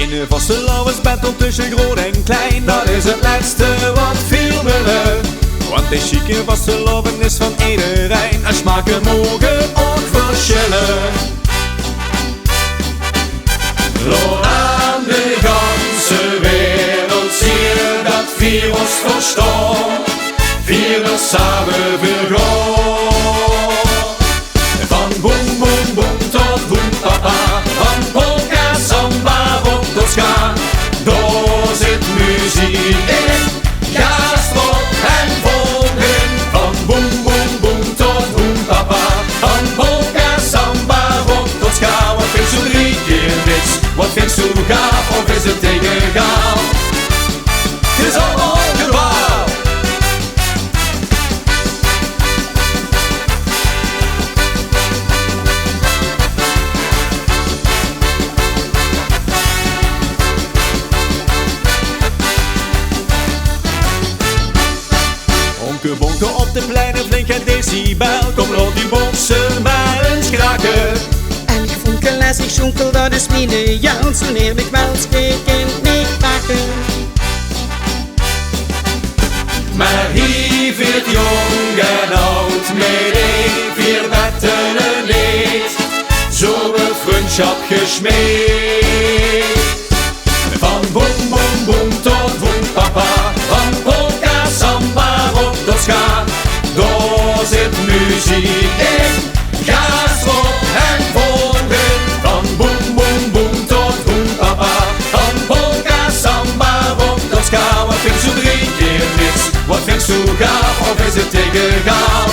In een vastelavondsbattle tussen groot en klein, dat is het laatste wat viel me leuk. Want de chique vastelavond is van iedereen en smaken mogen ook verschillen. Door aan de ganse wereld zie je dat vier ons verstaan, vier er samen vergaan. Van boem boem boem tot boem papa, van polka, samba, rock tot ska. Daar zit muziek in, gastro en volgen. Van boem boem boem tot boem papa, van polka, samba, rock tot ska. Wat vindt zo 3 keer niks, wat vindt zo gaaf, of is het tegengaal? Het is allemaal gewaar. Bonken, bonken op de pleinen, flink het decibel. Kom, laat die boksen maar eens kraken. En ik vonkel als ik schonkel, dat is mijn Jans. Wanneer ik wel spreken, niet pakken. Maar hier viert jong en oud, met vier wetten en leed. Zo wordt vriendschap gesmeed. Van boem boem boem tot boem papa, van polka, samba, rock tot ska. Daar zit muziek in, gastro en volgen. Van boem boem boem tot boem papa, van polka, samba, rock tot ska. Wat vindt zo 3 keer niks, wat vindt zo gaaf, of is het tegengaal?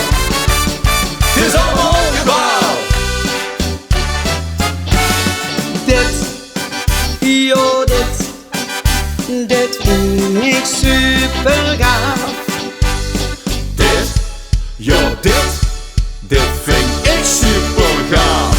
Het is allemaal gebaal. Dit vind ik super gaaf. Dit vind ik super gaaf.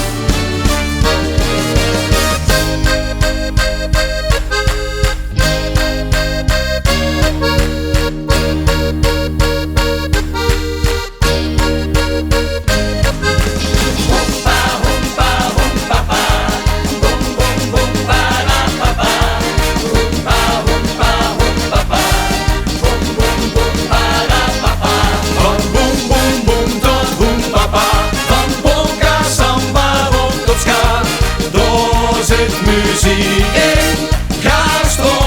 Muziek in, gastro